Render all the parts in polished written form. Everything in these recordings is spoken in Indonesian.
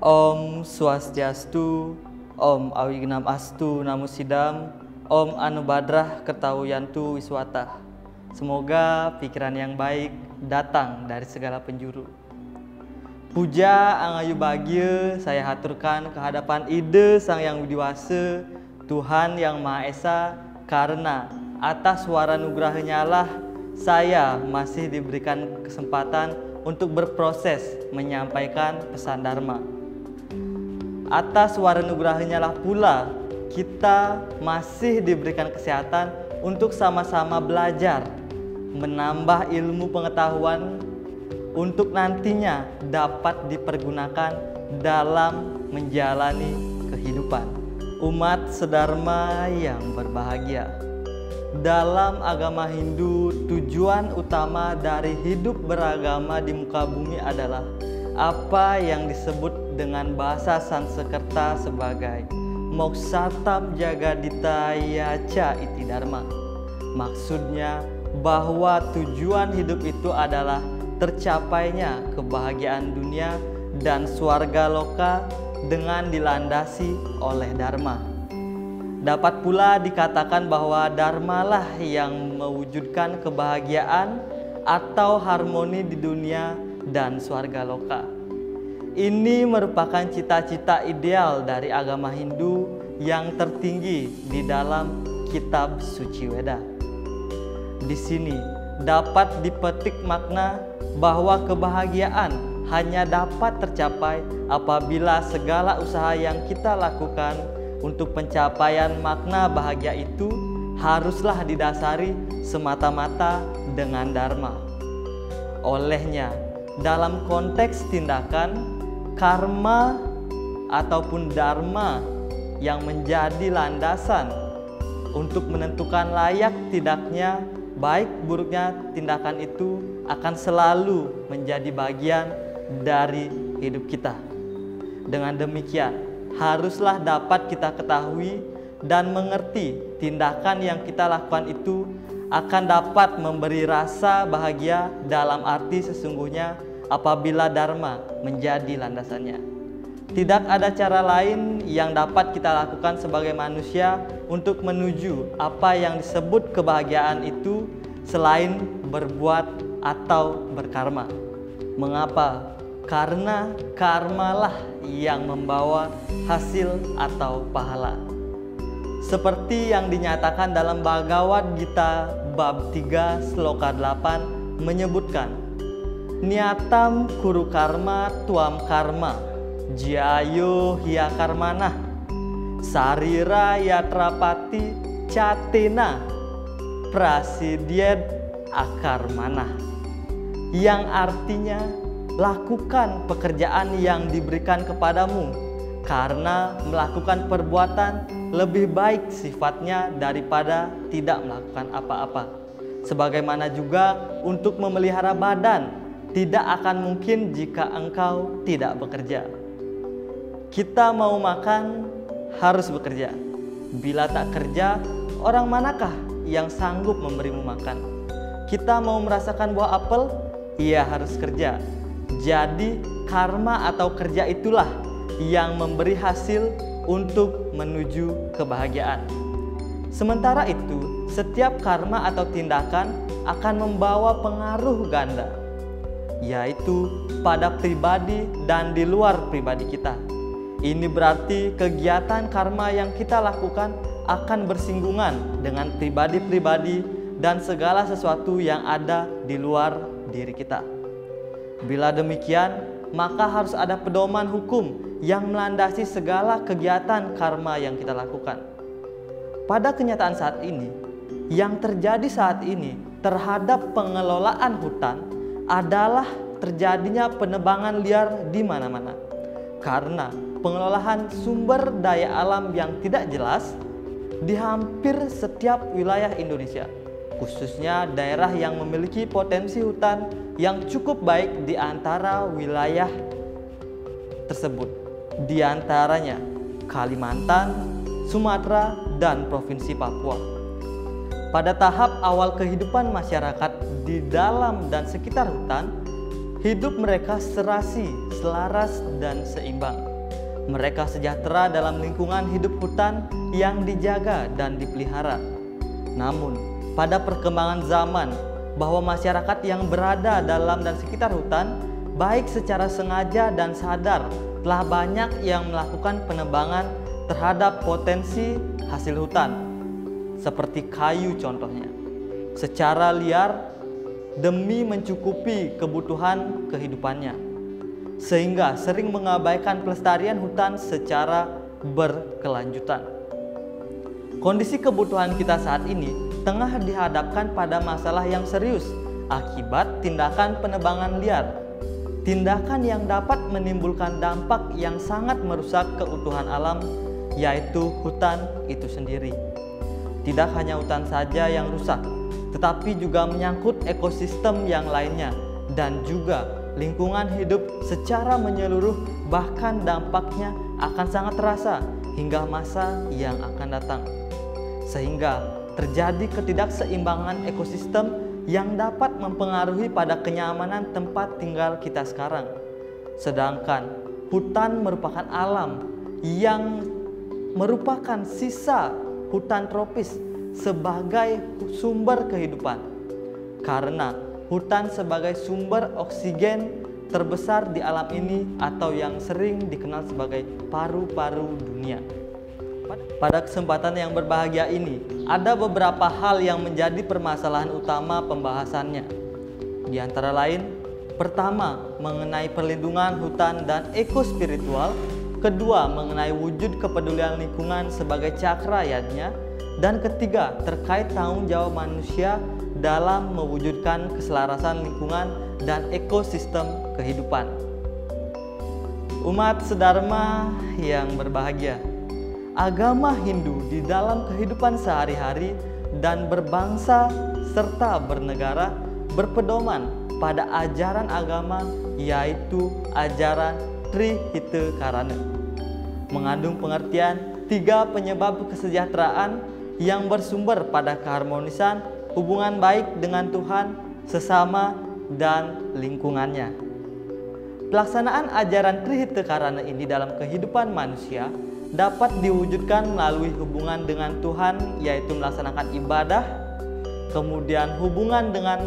Om Swastiastu, Om Awignam Astu Namo Sidam, Om Anubadrah Kertawiyantu Wiswata. Semoga pikiran yang baik datang dari segala penjuru. Puja angayu bahagia saya haturkan kehadapan Ide Sang Yang Widiwasa, Tuhan Yang Maha Esa, karena atas wara nugrahnya lah saya masih diberikan kesempatan untuk berproses menyampaikan pesan Dharma. Atas wara nugrahnya lah pula kita masih diberikan kesehatan untuk sama-sama belajar, menambah ilmu pengetahuan untuk nantinya dapat dipergunakan dalam menjalani kehidupan umat sedharma yang berbahagia. Dalam agama Hindu, tujuan utama dari hidup beragama di muka bumi adalah apa yang disebut dengan bahasa Sanskerta sebagai Mokshatam Jagadita Yacha Iti Dharma. Maksudnya bahwa tujuan hidup itu adalah tercapainya kebahagiaan dunia dan swarga loka dengan dilandasi oleh Dharma. Dapat pula dikatakan bahwa Dharma lah yang mewujudkan kebahagiaan atau harmoni di dunia dan swarga loka. Ini merupakan cita-cita ideal dari agama Hindu yang tertinggi di dalam kitab suci Weda. Di sini dapat dipetik makna bahwa kebahagiaan hanya dapat tercapai apabila segala usaha yang kita lakukan untuk pencapaian makna bahagia itu haruslah didasari semata-mata dengan Dharma. Olehnya, dalam konteks tindakan, karma ataupun dharma yang menjadi landasan untuk menentukan layak tidaknya, baik buruknya tindakan itu akan selalu menjadi bagian dari hidup kita. Dengan demikian, haruslah dapat kita ketahui dan mengerti tindakan yang kita lakukan itu akan dapat memberi rasa bahagia dalam arti sesungguhnya apabila Dharma menjadi landasannya. Tidak ada cara lain yang dapat kita lakukan sebagai manusia untuk menuju apa yang disebut kebahagiaan itu selain berbuat atau berkarma. Mengapa? Karena karmalah yang membawa hasil atau pahala. Seperti yang dinyatakan dalam Bhagavad Gita bab 3 sloka 8 menyebutkan, Niatam kuru karma tuam karma, jayo hiya karmanah, sarira yatrapati catena, prasidyed akarmanah. Yang artinya, lakukan pekerjaan yang diberikan kepadamu, karena melakukan perbuatan lebih baik sifatnya daripada tidak melakukan apa-apa. Sebagaimana juga untuk memelihara badan, tidak akan mungkin jika engkau tidak bekerja. Kita mau makan, harus bekerja. Bila tak kerja, orang manakah yang sanggup memberimu makan? Kita mau merasakan buah apel, ia harus kerja. Jadi karma atau kerja itulah yang memberi hasil untuk menuju kebahagiaan. Sementara itu, setiap karma atau tindakan akan membawa pengaruh ganda, yaitu pada pribadi dan di luar pribadi kita. Ini berarti kegiatan karma yang kita lakukan akan bersinggungan dengan pribadi-pribadi dan segala sesuatu yang ada di luar diri kita. Bila demikian, maka harus ada pedoman hukum yang melandasi segala kegiatan karma yang kita lakukan. Pada kenyataan saat ini, yang terjadi saat ini terhadap pengelolaan hutan adalah terjadinya penebangan liar di mana-mana. Karena pengelolaan sumber daya alam yang tidak jelas di hampir setiap wilayah Indonesia, khususnya daerah yang memiliki potensi hutan yang cukup baik di antara wilayah tersebut. Di antaranya Kalimantan, Sumatera, dan Provinsi Papua. Pada tahap awal kehidupan masyarakat di dalam dan sekitar hutan, hidup mereka serasi, selaras, dan seimbang. Mereka sejahtera dalam lingkungan hidup hutan yang dijaga dan dipelihara. Namun, pada perkembangan zaman, bahwa masyarakat yang berada dalam dan sekitar hutan, baik secara sengaja dan sadar, telah banyak yang melakukan penebangan terhadap potensi hasil hutan, seperti kayu contohnya, secara liar demi mencukupi kebutuhan kehidupannya, sehingga sering mengabaikan pelestarian hutan secara berkelanjutan. Kondisi kebutuhan kita saat ini tengah dihadapkan pada masalah yang serius akibat tindakan penebangan liar. Tindakan yang dapat menimbulkan dampak yang sangat merusak keutuhan alam, yaitu hutan itu sendiri. Tidak hanya hutan saja yang rusak, tetapi juga menyangkut ekosistem yang lainnya dan juga lingkungan hidup secara menyeluruh, bahkan dampaknya akan sangat terasa hingga masa yang akan datang. Sehingga terjadi ketidakseimbangan ekosistem yang dapat mempengaruhi pada kenyamanan tempat tinggal kita sekarang. Sedangkan hutan merupakan alam yang merupakan sisa hutan tropis sebagai sumber kehidupan. Karena hutan sebagai sumber oksigen terbesar di alam ini atau yang sering dikenal sebagai paru-paru dunia. Pada kesempatan yang berbahagia ini, ada beberapa hal yang menjadi permasalahan utama pembahasannya. Di antara lain, pertama, mengenai perlindungan hutan dan ekospiritual. Kedua, mengenai wujud kepedulian lingkungan sebagai cakra yadnya. Dan ketiga, terkait tanggung jawab manusia dalam mewujudkan keselarasan lingkungan dan ekosistem kehidupan. Umat sedharma yang berbahagia, agama Hindu di dalam kehidupan sehari-hari dan berbangsa serta bernegara berpedoman pada ajaran agama, yaitu ajaran Trihita-karana, mengandung pengertian 3 penyebab kesejahteraan yang bersumber pada keharmonisan hubungan baik dengan Tuhan, sesama, dan lingkungannya. Pelaksanaan ajaran Trihita-karana ini dalam kehidupan manusia dapat diwujudkan melalui hubungan dengan Tuhan, yaitu melaksanakan ibadah, kemudian hubungan dengan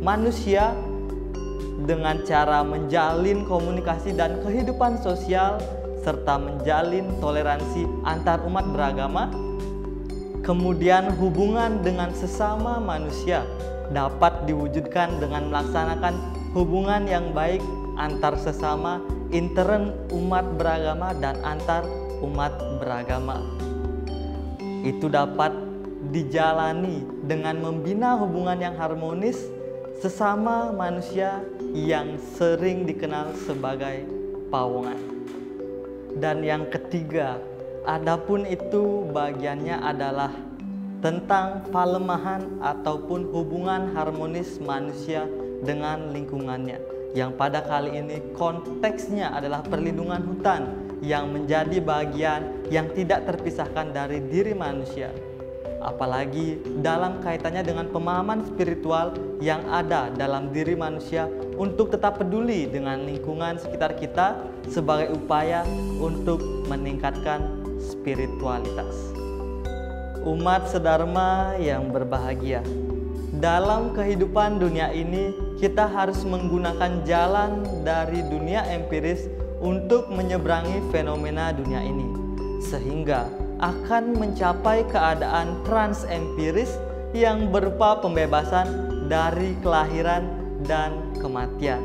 manusia dengan cara menjalin komunikasi dan kehidupan sosial, serta menjalin toleransi antar umat beragama. Kemudian hubungan dengan sesama manusia dapat diwujudkan dengan melaksanakan hubungan yang baik antar sesama, intern umat beragama dan antar umat beragama. Itu dapat dijalani dengan membina hubungan yang harmonis sesama manusia yang sering dikenal sebagai pawongan. Dan yang ketiga, adapun itu bagiannya adalah tentang palemahan ataupun hubungan harmonis manusia dengan lingkungannya, yang pada kali ini konteksnya adalah perlindungan hutan yang menjadi bagian yang tidak terpisahkan dari diri manusia, apalagi dalam kaitannya dengan pemahaman spiritual yang ada dalam diri manusia untuk tetap peduli dengan lingkungan sekitar kita sebagai upaya untuk meningkatkan spiritualitas. Umat sedharma yang berbahagia, dalam kehidupan dunia ini kita harus menggunakan jalan dari dunia empiris untuk menyeberangi fenomena dunia ini, sehingga akan mencapai keadaan transempiris yang berupa pembebasan dari kelahiran dan kematian.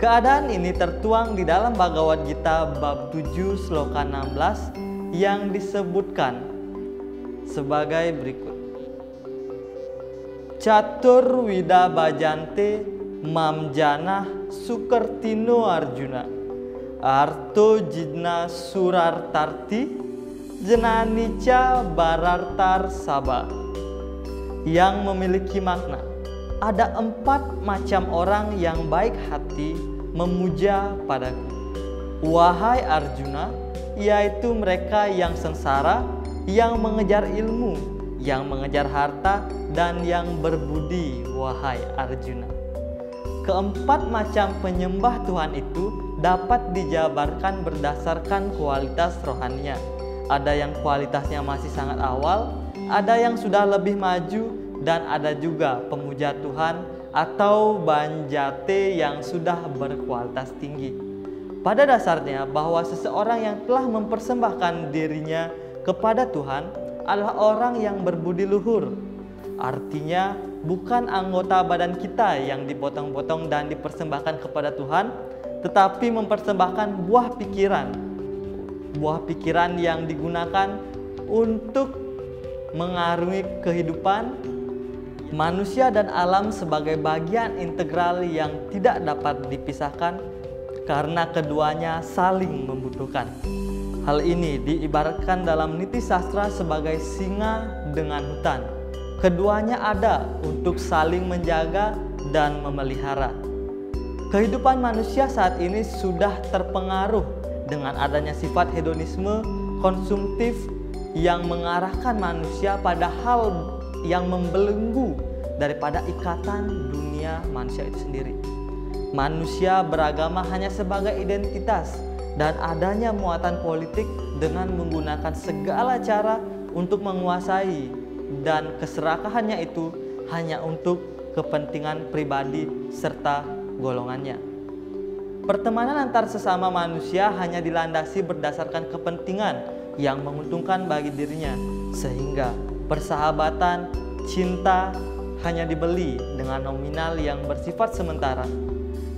Keadaan ini tertuang di dalam Bhagavad Gita bab 7 sloka 16 yang disebutkan sebagai berikut. Catur wida bajante mam janah sukertino Arjuna arto jidna surartarti jenanica barartar sabha, yang memiliki makna ada 4 macam orang yang baik hati memuja padaku, wahai Arjuna, yaitu mereka yang sengsara, yang mengejar ilmu, yang mengejar harta, dan yang berbudi, wahai Arjuna. Keempat macam penyembah Tuhan itu dapat dijabarkan berdasarkan kualitas rohaninya. Ada yang kualitasnya masih sangat awal, ada yang sudah lebih maju, dan ada juga pemuja Tuhan atau banjate yang sudah berkualitas tinggi. Pada dasarnya bahwa seseorang yang telah mempersembahkan dirinya kepada Tuhan adalah orang yang berbudi luhur. Artinya bukan anggota badan kita yang dipotong-potong dan dipersembahkan kepada Tuhan, tetapi mempersembahkan buah pikiran yang digunakan untuk mengarungi kehidupan manusia dan alam sebagai bagian integral yang tidak dapat dipisahkan karena keduanya saling membutuhkan. Hal ini diibaratkan dalam niti sastra sebagai singa dengan hutan. Keduanya ada untuk saling menjaga dan memelihara. Kehidupan manusia saat ini sudah terpengaruh dengan adanya sifat hedonisme konsumtif yang mengarahkan manusia pada hal yang membelenggu daripada ikatan dunia manusia itu sendiri. Manusia beragama hanya sebagai identitas dan adanya muatan politik dengan menggunakan segala cara untuk menguasai, dan keserakahannya itu hanya untuk kepentingan pribadi serta golongannya. Pertemanan antar sesama manusia hanya dilandasi berdasarkan kepentingan yang menguntungkan bagi dirinya, sehingga persahabatan, cinta hanya dibeli dengan nominal yang bersifat sementara.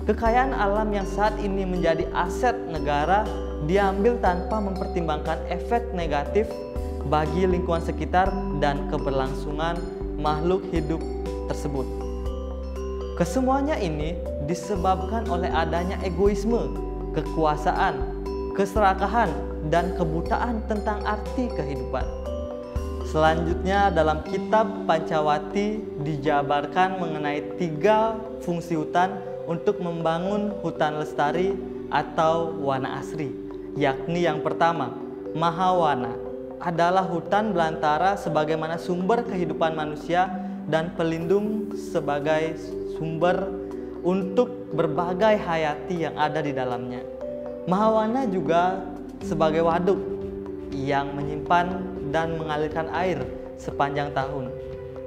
Kekayaan alam yang saat ini menjadi aset negara diambil tanpa mempertimbangkan efek negatif bagi lingkungan sekitar dan keberlangsungan makhluk hidup tersebut. Kesemuanya ini disebabkan oleh adanya egoisme, kekuasaan, keserakahan, dan kebutaan tentang arti kehidupan. Selanjutnya dalam kitab Pancawati dijabarkan mengenai 3 fungsi hutan untuk membangun hutan lestari atau wana asri, yakni yang pertama, Mahawana adalah hutan belantara sebagaimana sumber kehidupan manusia dan pelindung sebagai sumber untuk berbagai hayati yang ada di dalamnya. Mahawana juga sebagai waduk yang menyimpan dan mengalirkan air sepanjang tahun.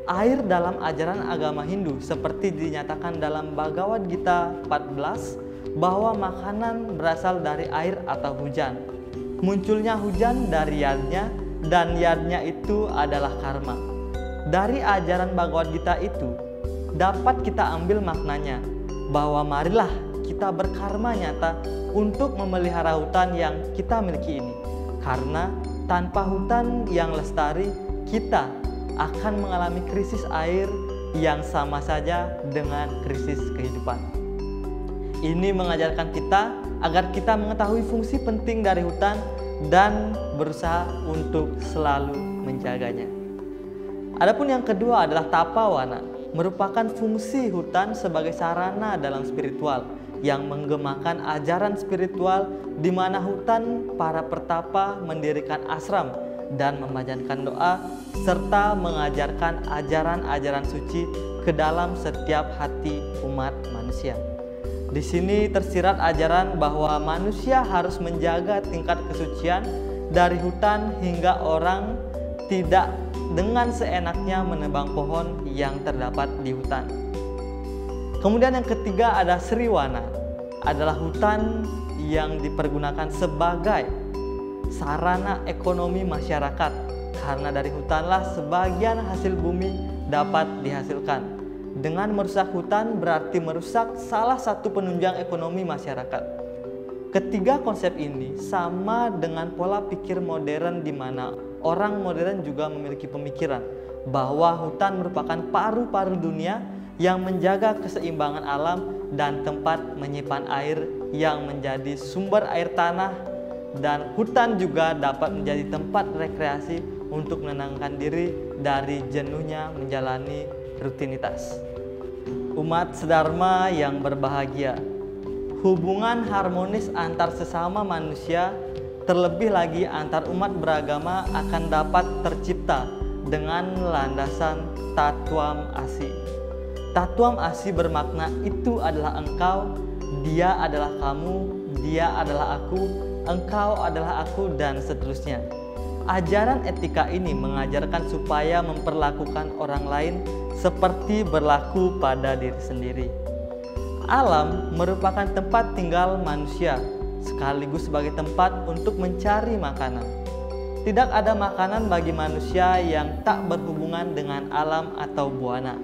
Air dalam ajaran agama Hindu seperti dinyatakan dalam Bhagavad Gita 14 bahwa makanan berasal dari air atau hujan. Munculnya hujan dari yadnya, dan yadnya itu adalah karma. Dari ajaran Bhagavad Gita itu dapat kita ambil maknanya bahwa marilah kita berkarma nyata untuk memelihara hutan yang kita miliki ini, karena tanpa hutan yang lestari kita akan mengalami krisis air yang sama saja dengan krisis kehidupan. Ini mengajarkan kita agar kita mengetahui fungsi penting dari hutan dan berusaha untuk selalu menjaganya. Adapun yang kedua adalah tapawana, merupakan fungsi hutan sebagai sarana dalam spiritual yang menggemakan ajaran spiritual di mana hutan para pertapa mendirikan ashram dan memanjatkan doa serta mengajarkan ajaran-ajaran suci ke dalam setiap hati umat manusia. Di sini tersirat ajaran bahwa manusia harus menjaga tingkat kesucian dari hutan hingga orang tidak dengan seenaknya menebang pohon yang terdapat di hutan. Kemudian yang ketiga ada Sriwana, adalah hutan yang dipergunakan sebagai sarana ekonomi masyarakat, karena dari hutanlah sebagian hasil bumi dapat dihasilkan. Dengan merusak hutan berarti merusak salah satu penunjang ekonomi masyarakat. Ketiga konsep ini sama dengan pola pikir modern di mana orang modern juga memiliki pemikiran bahwa hutan merupakan paru-paru dunia yang menjaga keseimbangan alam dan tempat menyimpan air yang menjadi sumber air tanah, dan hutan juga dapat menjadi tempat rekreasi untuk menenangkan diri dari jenuhnya menjalani rutinitas. Umat sedharma yang berbahagia, hubungan harmonis antar sesama manusia, terlebih lagi antar umat beragama akan dapat tercipta dengan landasan Tatwam Asi. Tatwam Asi bermakna itu adalah engkau, dia adalah kamu, dia adalah aku, engkau adalah aku, dan seterusnya. Ajaran etika ini mengajarkan supaya memperlakukan orang lain seperti berlaku pada diri sendiri. Alam merupakan tempat tinggal manusia, sekaligus sebagai tempat untuk mencari makanan. Tidak ada makanan bagi manusia yang tak berhubungan dengan alam atau buana.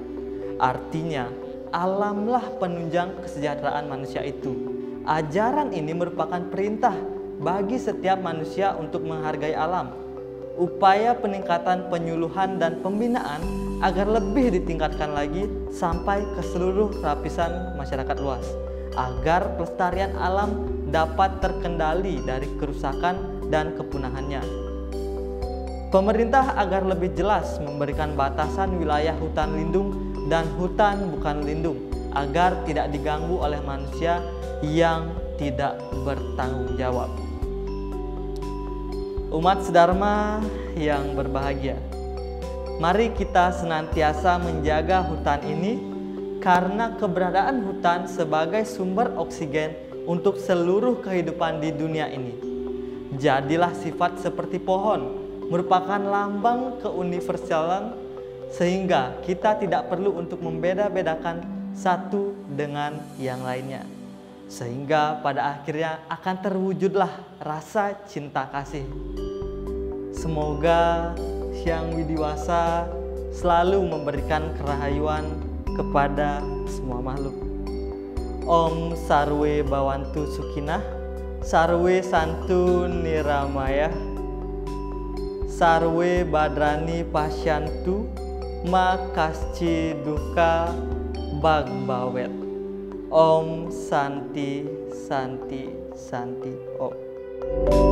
Artinya, alamlah penunjang kesejahteraan manusia itu. Ajaran ini merupakan perintah bagi setiap manusia untuk menghargai alam. Upaya peningkatan penyuluhan dan pembinaan agar lebih ditingkatkan lagi sampai ke seluruh lapisan masyarakat luas, agar pelestarian alam dapat terkendali dari kerusakan dan kepunahannya. Pemerintah agar lebih jelas memberikan batasan wilayah hutan lindung dan hutan bukan lindung agar tidak diganggu oleh manusia yang tidak bertanggung jawab. Umat sedharma yang berbahagia, mari kita senantiasa menjaga hutan ini karena keberadaan hutan sebagai sumber oksigen untuk seluruh kehidupan di dunia ini. Jadilah sifat seperti pohon, merupakan lambang keuniversalan sehingga kita tidak perlu untuk membeda-bedakan satu dengan yang lainnya. Sehingga pada akhirnya akan terwujudlah rasa cinta kasih. Semoga Hyang Widiwasa selalu memberikan kerahayuan kepada semua makhluk. Om Sarwe Bawantu Sukinah, Sarwe Santu Niramaya, Sarwe Badrani Pasyantu, Makasci Duka Bagbawet. Om Santi Santi Santi Om.